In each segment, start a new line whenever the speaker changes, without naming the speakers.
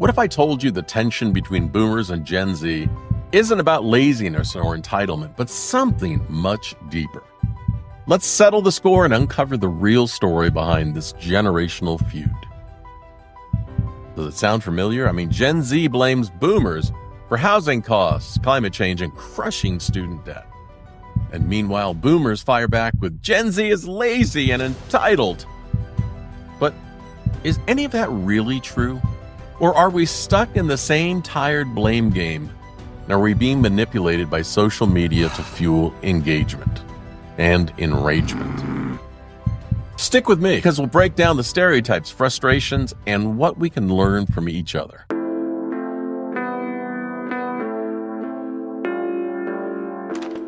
What if I told you the tension between boomers and Gen Z isn't about laziness or entitlement, but something much deeper? Let's settle the score and uncover the real story behind this generational feud. Does it sound familiar? I mean, Gen Z blames boomers for housing costs, climate change, and crushing student debt. And meanwhile, boomers fire back with Gen Z is lazy and entitled. But is any of that really true? Or are we stuck in the same tired blame game? And are we being manipulated by social media to fuel engagement and enragement? Stick with me, because we'll break down the stereotypes, frustrations, and what we can learn from each other.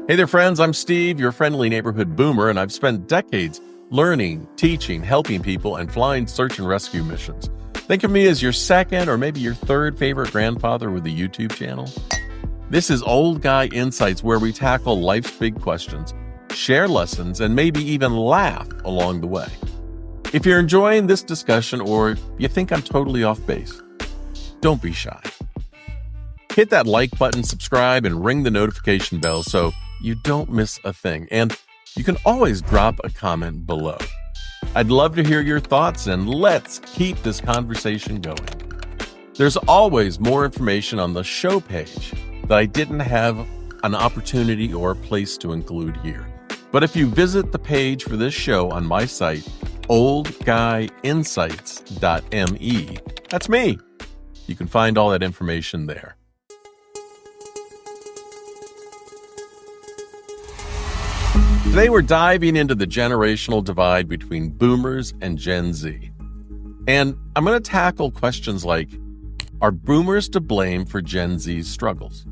Hey there, friends. I'm Steve, your friendly neighborhood boomer, and I've spent decades learning, teaching, helping people, and flying search and rescue missions. Think of me as your second or maybe your third favorite grandfather with a YouTube channel. This is Old Guy Insights, where we tackle life's big questions, share lessons, and maybe even laugh along the way. If you're enjoying this discussion or you think I'm totally off base, don't be shy. Hit that like button, subscribe, and ring the notification bell so you don't miss a thing. And you can always drop a comment below. I'd love to hear your thoughts, and let's keep this conversation going. There's always more information on the show page that I didn't have an opportunity or a place to include here. But if you visit the page for this show on my site, oldguyinsights.me, that's me. You can find all that information there. Today we're diving into the generational divide between boomers and Gen Z. And I'm going to tackle questions like, are boomers to blame for Gen Z's struggles?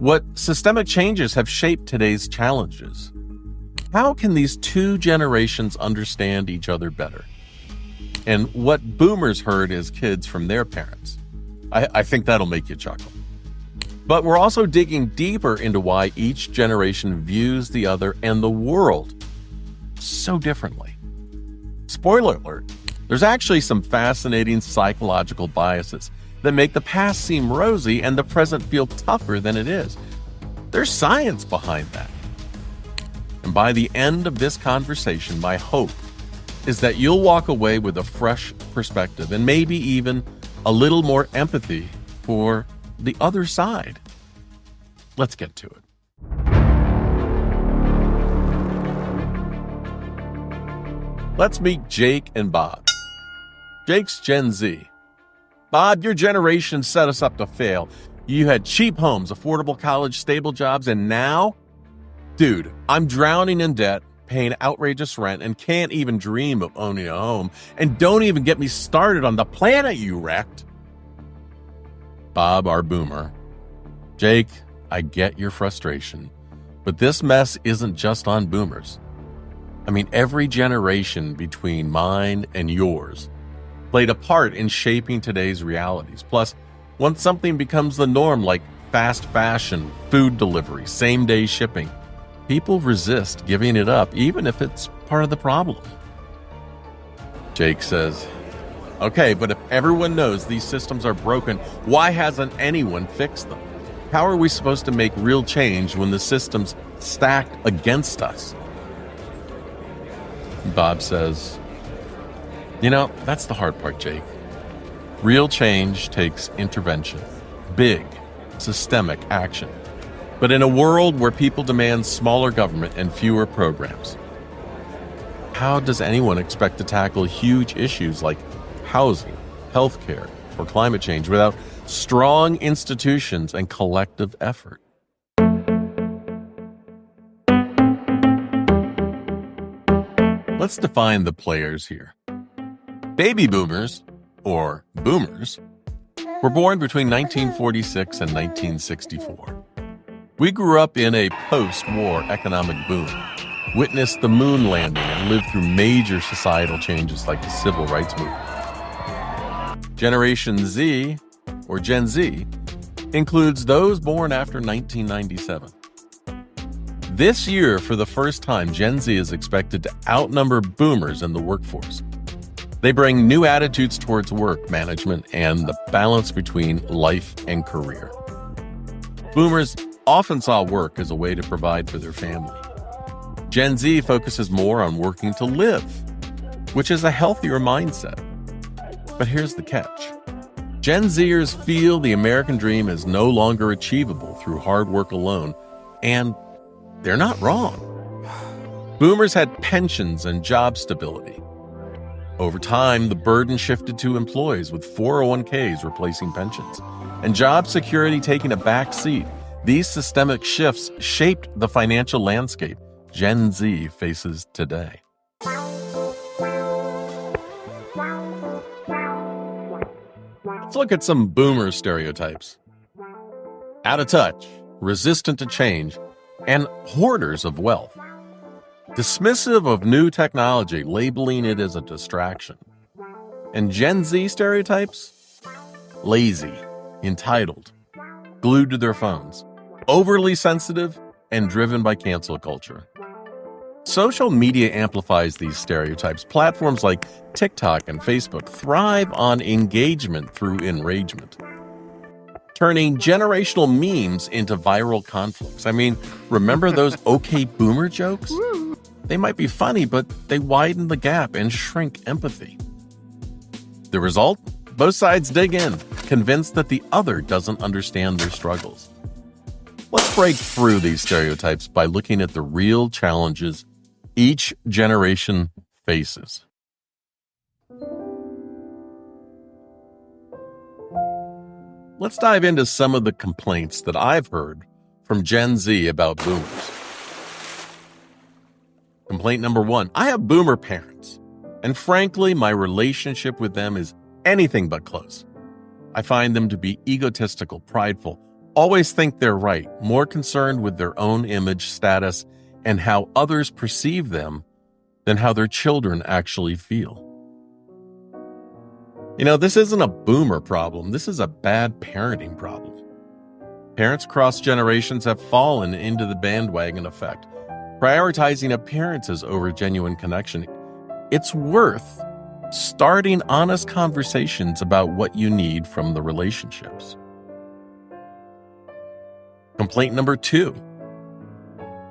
What systemic changes have shaped today's challenges? How can these two generations understand each other better? And what boomers heard as kids from their parents? I think that'll make you chuckle. But we're also digging deeper into why each generation views the other and the world so differently. Spoiler alert, there's actually some fascinating psychological biases that make the past seem rosy and the present feel tougher than it is. There's science behind that. And by the end of this conversation, my hope is that you'll walk away with a fresh perspective and maybe even a little more empathy for the other side. Let's get to it. Let's meet Jake and Bob. Jake's Gen Z. Bob, your generation set us up to fail. You had cheap homes, affordable college, stable jobs, and now? Dude, I'm drowning in debt, paying outrageous rent, and can't even dream of owning a home. And don't even get me started on the planet you wrecked. Bob, our boomer. Jake, I get your frustration, but this mess isn't just on boomers. I mean, every generation between mine and yours played a part in shaping today's realities. Plus, once something becomes the norm, like fast fashion, food delivery, same-day shipping, people resist giving it up, even if it's part of the problem. Jake says, okay, but if everyone knows these systems are broken, why hasn't anyone fixed them? How are we supposed to make real change when the system's stacked against us? Bob says, you know, that's the hard part, Jake. Real change takes intervention, big, systemic action. But in a world where people demand smaller government and fewer programs, how does anyone expect to tackle huge issues like housing, healthcare, or climate change without strong institutions and collective effort? Let's define the players here. Baby boomers, or boomers, were born between 1946 and 1964. We grew up in a post-war economic boom, witnessed the moon landing, and lived through major societal changes like the civil rights movement. Generation Z, or Gen Z, includes those born after 1997. This year, for the first time, Gen Z is expected to outnumber boomers in the workforce. They bring new attitudes towards work management and the balance between life and career. Boomers often saw work as a way to provide for their family. Gen Z focuses more on working to live, which is a healthier mindset. But here's the catch. Gen Zers feel the American dream is no longer achievable through hard work alone, and they're not wrong. Boomers had pensions and job stability. Over time, the burden shifted to employees with 401ks replacing pensions, and job security taking a back seat. These systemic shifts shaped the financial landscape Gen Z faces today. Let's look at some boomer stereotypes. Out of touch, resistant to change, and hoarders of wealth. Dismissive of new technology, labeling it as a distraction. And Gen Z stereotypes? Lazy, entitled, glued to their phones, overly sensitive, and driven by cancel culture. Social media amplifies these stereotypes. Platforms like TikTok and Facebook thrive on engagement through enragement, turning generational memes into viral conflicts. I mean, remember those okay boomer jokes? They might be funny, but they widen the gap and shrink empathy. The result? Both sides dig in, convinced that the other doesn't understand their struggles. Let's break through these stereotypes by looking at the real challenges each generation faces. Let's dive into some of the complaints that I've heard from Gen Z about boomers. Complaint number 1, I have boomer parents, and frankly, my relationship with them is anything but close. I find them to be egotistical, prideful, always think they're right, more concerned with their own image, status, and how others perceive them than how their children actually feel. You know, this isn't a boomer problem. This is a bad parenting problem. Parents across generations have fallen into the bandwagon effect, prioritizing appearances over genuine connection. It's worth starting honest conversations about what you need from the relationships. Complaint number 2.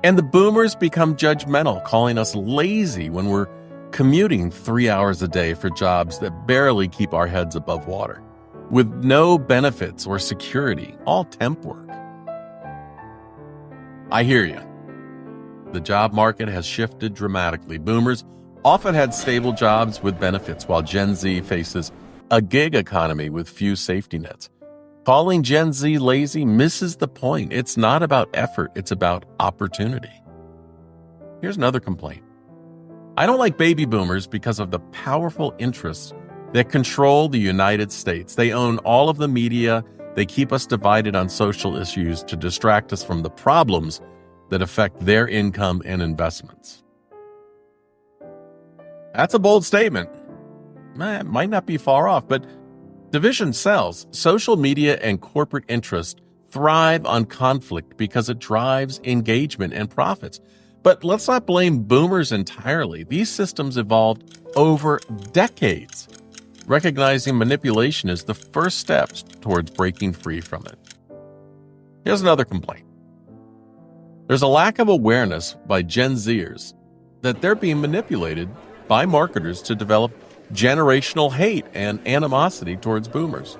And the boomers become judgmental, calling us lazy when we're commuting 3 hours a day for jobs that barely keep our heads above water, with no benefits or security, all temp work. I hear you. The job market has shifted dramatically. Boomers often had stable jobs with benefits, while Gen Z faces a gig economy with few safety nets. Calling Gen Z lazy misses the point. It's not about effort, it's about opportunity. Here's another complaint. I don't like baby boomers because of the powerful interests that control the United States. They own all of the media. They keep us divided on social issues to distract us from the problems that affect their income and investments. That's a bold statement. It might not be far off, but division sells. Social media and corporate interest thrive on conflict because it drives engagement and profits. But let's not blame boomers entirely. These systems evolved over decades. Recognizing manipulation is the first step towards breaking free from it. Here's another complaint. There's a lack of awareness by Gen Zers that they're being manipulated by marketers to develop generational hate and animosity towards boomers.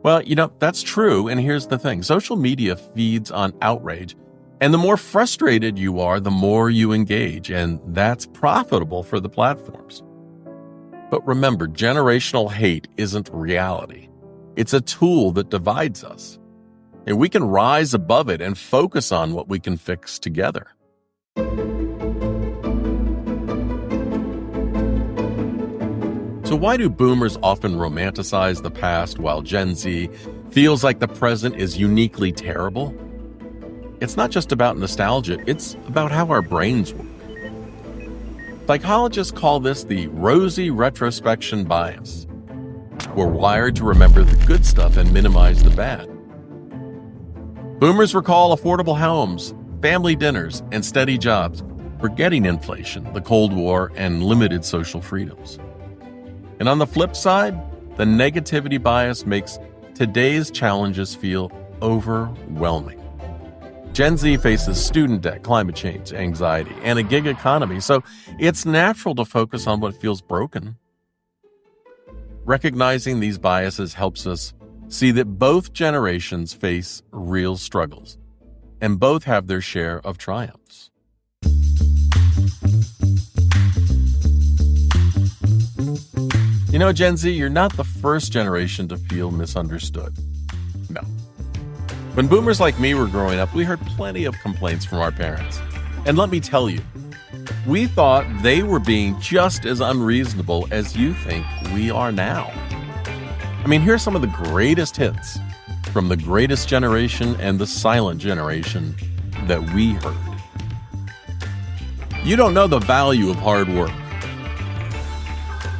Well, that's true, and here's the thing. Social media feeds on outrage, and the more frustrated you are, the more you engage, and that's profitable for the platforms. But remember, generational hate isn't reality. It's a tool that divides us. And we can rise above it and focus on what we can fix together. So why do boomers often romanticize the past while Gen Z feels like the present is uniquely terrible? It's not just about nostalgia, it's about how our brains work. Psychologists call this the rosy retrospection bias. We're wired to remember the good stuff and minimize the bad. Boomers recall affordable homes, family dinners, and steady jobs. forgetting inflation, the Cold War, and limited social freedoms. And on the flip side, the negativity bias makes today's challenges feel overwhelming. Gen Z faces student debt, climate change, anxiety, and a gig economy, so it's natural to focus on what feels broken. Recognizing these biases helps us see that both generations face real struggles, and both have their share of triumphs. You know, Gen Z, you're not the first generation to feel misunderstood. No. When boomers like me were growing up, we heard plenty of complaints from our parents. And let me tell you, we thought they were being just as unreasonable as you think we are now. I mean, here's some of the greatest hits from the greatest generation and the silent generation that we heard. You don't know the value of hard work.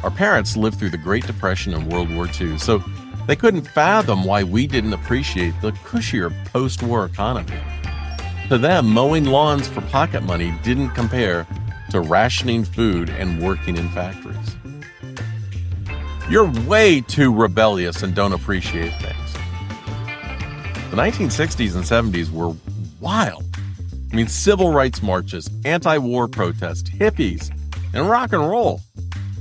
Our parents lived through the Great Depression and World War II, so they couldn't fathom why we didn't appreciate the cushier post-war economy. To them, mowing lawns for pocket money didn't compare to rationing food and working in factories. You're way too rebellious and don't appreciate things. The 1960s and 70s were wild. I mean, civil rights marches, anti-war protests, hippies, and rock and roll.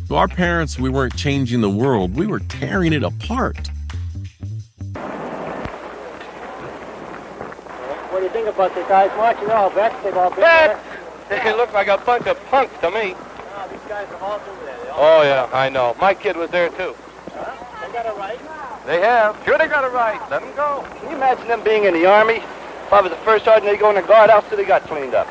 To our parents, we weren't changing the world, we were tearing it apart.
What do you think about the guys marching all vets? They've all been there.
They look like a bunch of punks to me.
No, these guys have all been there.
Oh, yeah, I know. My kid was there, too.
They got a right.
They have. Sure, they got a right. Let them go.
Can you imagine them being in the Army? If I was the first sergeant, they'd go in the guardhouse till they got cleaned up.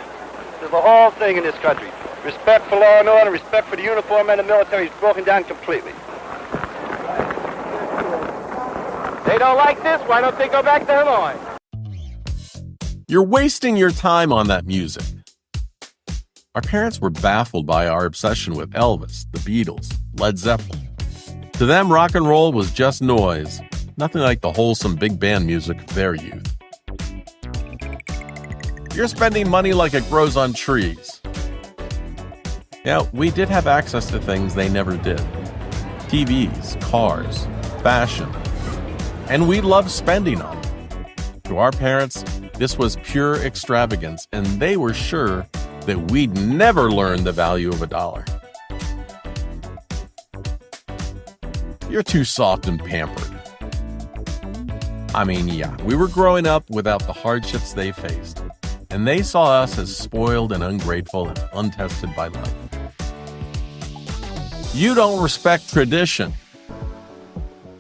There's the whole thing in this country. Respect for law and order, respect for the uniform and the military is broken down completely.
They don't like this. Why don't they go back to Des Moines?
You're wasting your time on that music. Our parents were baffled by our obsession with Elvis, the Beatles, Led Zeppelin. To them, rock and roll was just noise, nothing like the wholesome big band music of their youth. You're spending money like it grows on trees. Yeah, we did have access to things they never did. TVs, cars, fashion. And we loved spending on them. To our parents, this was pure extravagance, and they were sure that we'd never learn the value of a dollar. You're too soft and pampered. I mean, yeah, we were growing up without the hardships they faced, and they saw us as spoiled and ungrateful and untested by life. You don't respect tradition.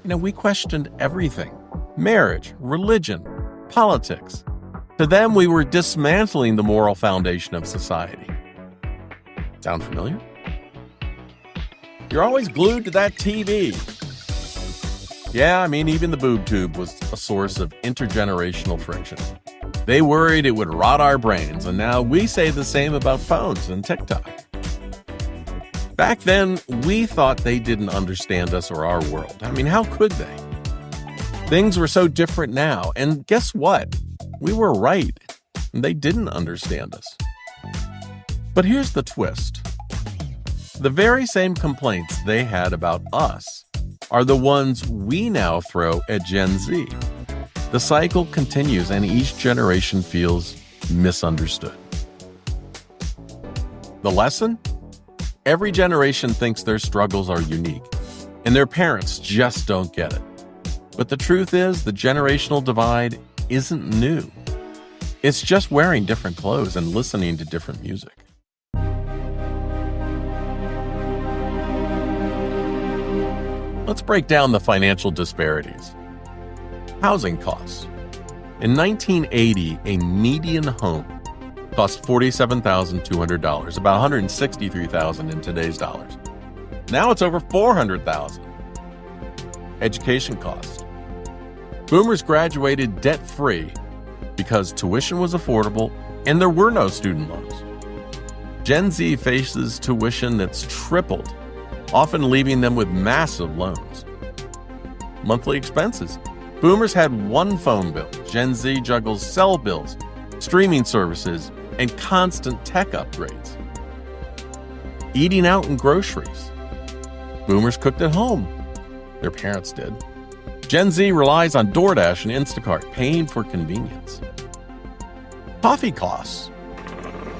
You know, we questioned everything. Marriage, religion, politics. To them, we were dismantling the moral foundation of society. Sound familiar? You're always glued to that TV. Yeah, I mean, even the boob tube was a source of intergenerational friction. They worried it would rot our brains, and now we say the same about phones and TikTok. Back then, we thought they didn't understand us or our world. I mean, how could they? Things were so different now, and guess what? We were right, and they didn't understand us. But here's the twist. The very same complaints they had about us are the ones we now throw at Gen Z. The cycle continues, and each generation feels misunderstood. The lesson? Every generation thinks their struggles are unique, and their parents just don't get it. But the truth is, the generational divide isn't new. It's just wearing different clothes and listening to different music. Let's break down the financial disparities. Housing costs. In 1980, a median home cost $47,200, about $163,000 in today's dollars. Now it's over $400,000. Education costs. Boomers graduated debt-free because tuition was affordable and there were no student loans. Gen Z faces tuition that's tripled, often leaving them with massive loans. Monthly expenses. Boomers had one phone bill. Gen Z juggles cell bills, streaming services, and constant tech upgrades. eating out and groceries. Boomers cooked at home. Their parents did. Gen Z relies on DoorDash and Instacart, paying for convenience. Coffee costs.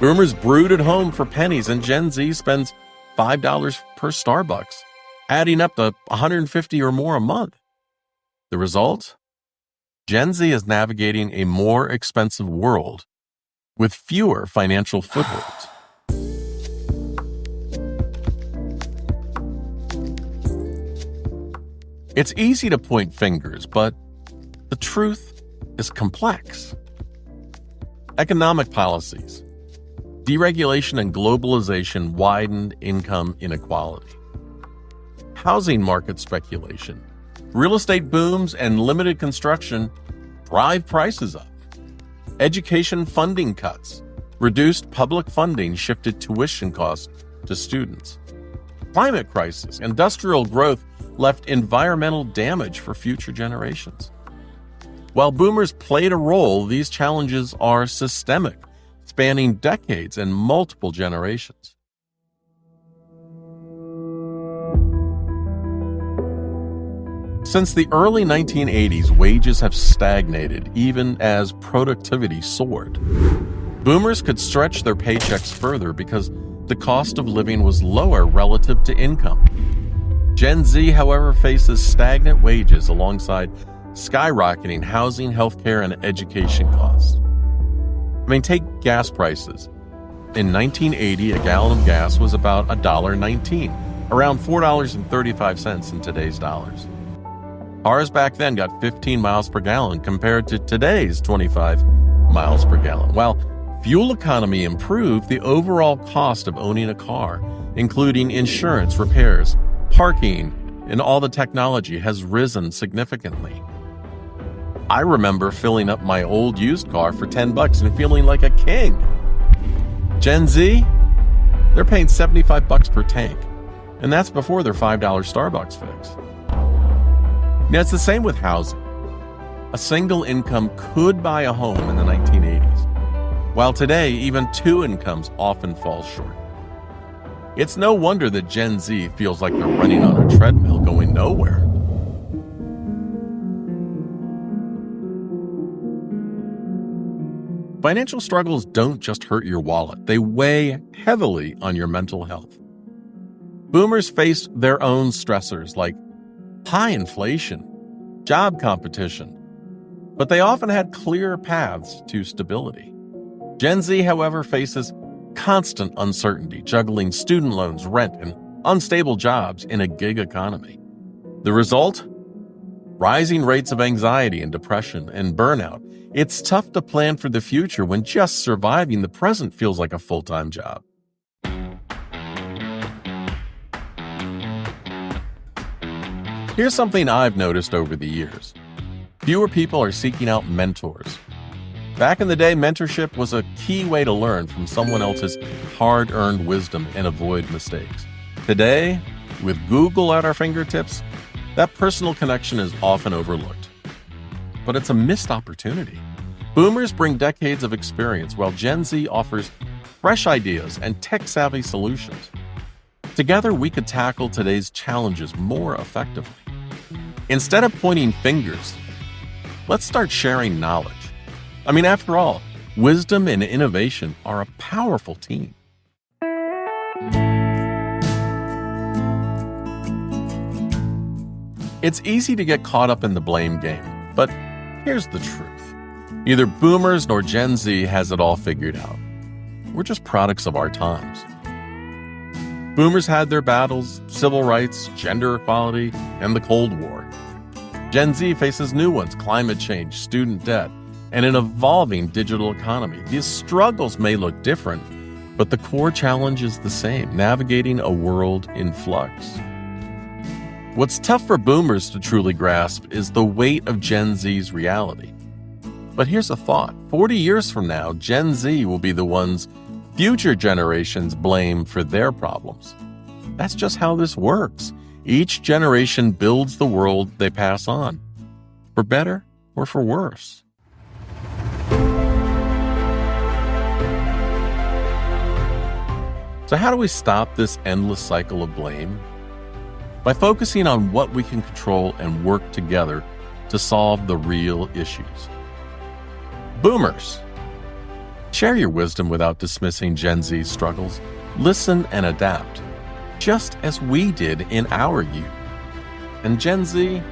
Boomers brewed at home for pennies, and Gen Z spends $5 per Starbucks, adding up to $150 or more a month. The result? Gen Z is navigating a more expensive world with fewer financial footholds. It's easy to point fingers, but the truth is complex. Economic policies, deregulation and globalization widened income inequality. Housing market speculation, real estate booms and limited construction drive prices up. Education funding cuts, reduced public funding shifted tuition costs to students. Climate crisis, industrial growth left environmental damage for future generations. While boomers played a role, these challenges are systemic, spanning decades and multiple generations. Since the early 1980s, wages have stagnated even as productivity soared. Boomers could stretch their paychecks further because the cost of living was lower relative to income. Gen Z, however, faces stagnant wages alongside skyrocketing housing, healthcare, and education costs. Take gas prices. In 1980, a gallon of gas was about $1.19, around $4.35 in today's dollars. Cars back then got 15 miles per gallon compared to today's 25 miles per gallon. While fuel economy improved, the overall cost of owning a car, including insurance, repairs, parking, and all the technology, has risen significantly. I remember filling up my old used car for $10 and feeling like a king. Gen Z, they're paying $75 per tank, and that's before their $5 Starbucks fix. Now, it's the same with housing. A single income could buy a home in the 1980s, while today, even two incomes often fall short. It's no wonder that Gen Z feels like they're running on a treadmill going nowhere. Financial struggles don't just hurt your wallet, they weigh heavily on your mental health. Boomers faced their own stressors like high inflation, job competition, but they often had clear paths to stability. Gen Z, however, faces constant uncertainty, juggling student loans, rent, and unstable jobs in a gig economy. The result? Rising rates of anxiety and depression and burnout. It's tough to plan for the future when just surviving the present feels like a full-time job. Here's something I've noticed over the years. Fewer people are seeking out mentors. Back in the day, mentorship was a key way to learn from someone else's hard-earned wisdom and avoid mistakes. Today, with Google at our fingertips, that personal connection is often overlooked. But it's a missed opportunity. Boomers bring decades of experience, while Gen Z offers fresh ideas and tech-savvy solutions. Together, we could tackle today's challenges more effectively. Instead of pointing fingers, let's start sharing knowledge. After all, wisdom and innovation are a powerful team. It's easy to get caught up in the blame game, but here's the truth. Neither boomers nor Gen Z has it all figured out. We're just products of our times. Boomers had their battles, civil rights, gender equality, and the Cold War. Gen Z faces new ones, climate change, student debt, and an evolving digital economy. These struggles may look different, but the core challenge is the same: navigating a world in flux. What's tough for boomers to truly grasp is the weight of Gen Z's reality. But here's a thought. 40 years from now, Gen Z will be the ones future generations blame for their problems. That's just how this works. Each generation builds the world they pass on, for better or for worse. So how do we stop this endless cycle of blame? By focusing on what we can control and work together to solve the real issues. Boomers, share your wisdom without dismissing Gen Z's struggles. Listen and adapt, just as we did in our youth. And Gen Z,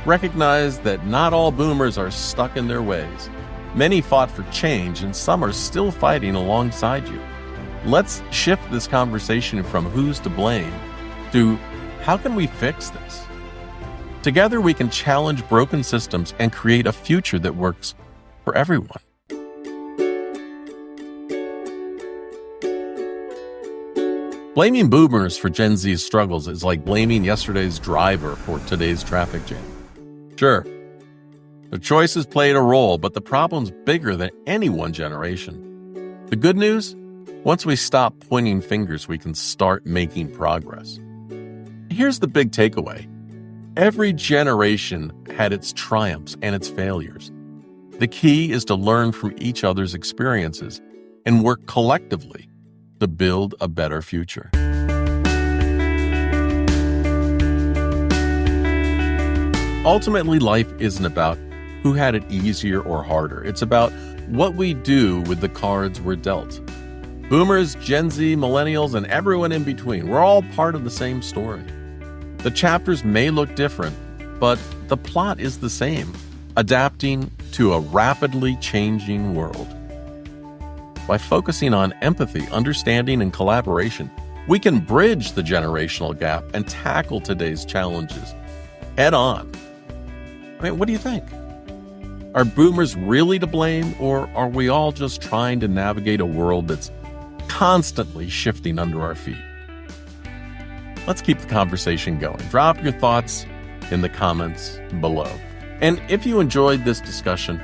recognize that not all boomers are stuck in their ways. Many fought for change, and some are still fighting alongside you. Let's shift this conversation from who's to blame to how can we fix this? Together, we can challenge broken systems and create a future that works for everyone. Blaming boomers for Gen Z's struggles is like blaming yesterday's driver for today's traffic jam. Sure, the choices played a role, but the problem's bigger than any one generation. The good news? Once we stop pointing fingers, we can start making progress. Here's the big takeaway. Every generation had its triumphs and its failures. The key is to learn from each other's experiences and work collectively to build a better future. Ultimately, life isn't about who had it easier or harder. It's about what we do with the cards we're dealt. Boomers, Gen Z, millennials, and everyone in between, we're all part of the same story. The chapters may look different, but the plot is the same, adapting to a rapidly changing world. By focusing on empathy, understanding, and collaboration, we can bridge the generational gap and tackle today's challenges head on. I mean, what do you think? Are boomers really to blame, or are we all just trying to navigate a world that's constantly shifting under our feet? Let's keep the conversation going. Drop your thoughts in the comments below. And if you enjoyed this discussion,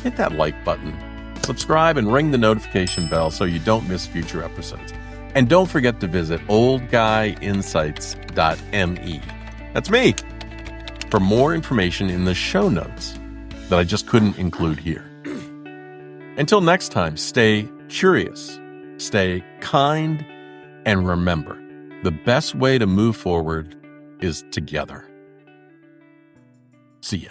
hit that like button, subscribe, and ring the notification bell so you don't miss future episodes. And don't forget to visit oldguyinsights.me. That's me. For more information in the show notes that I just couldn't include here. Until next time, stay curious, stay kind, and remember, the best way to move forward is together. See ya.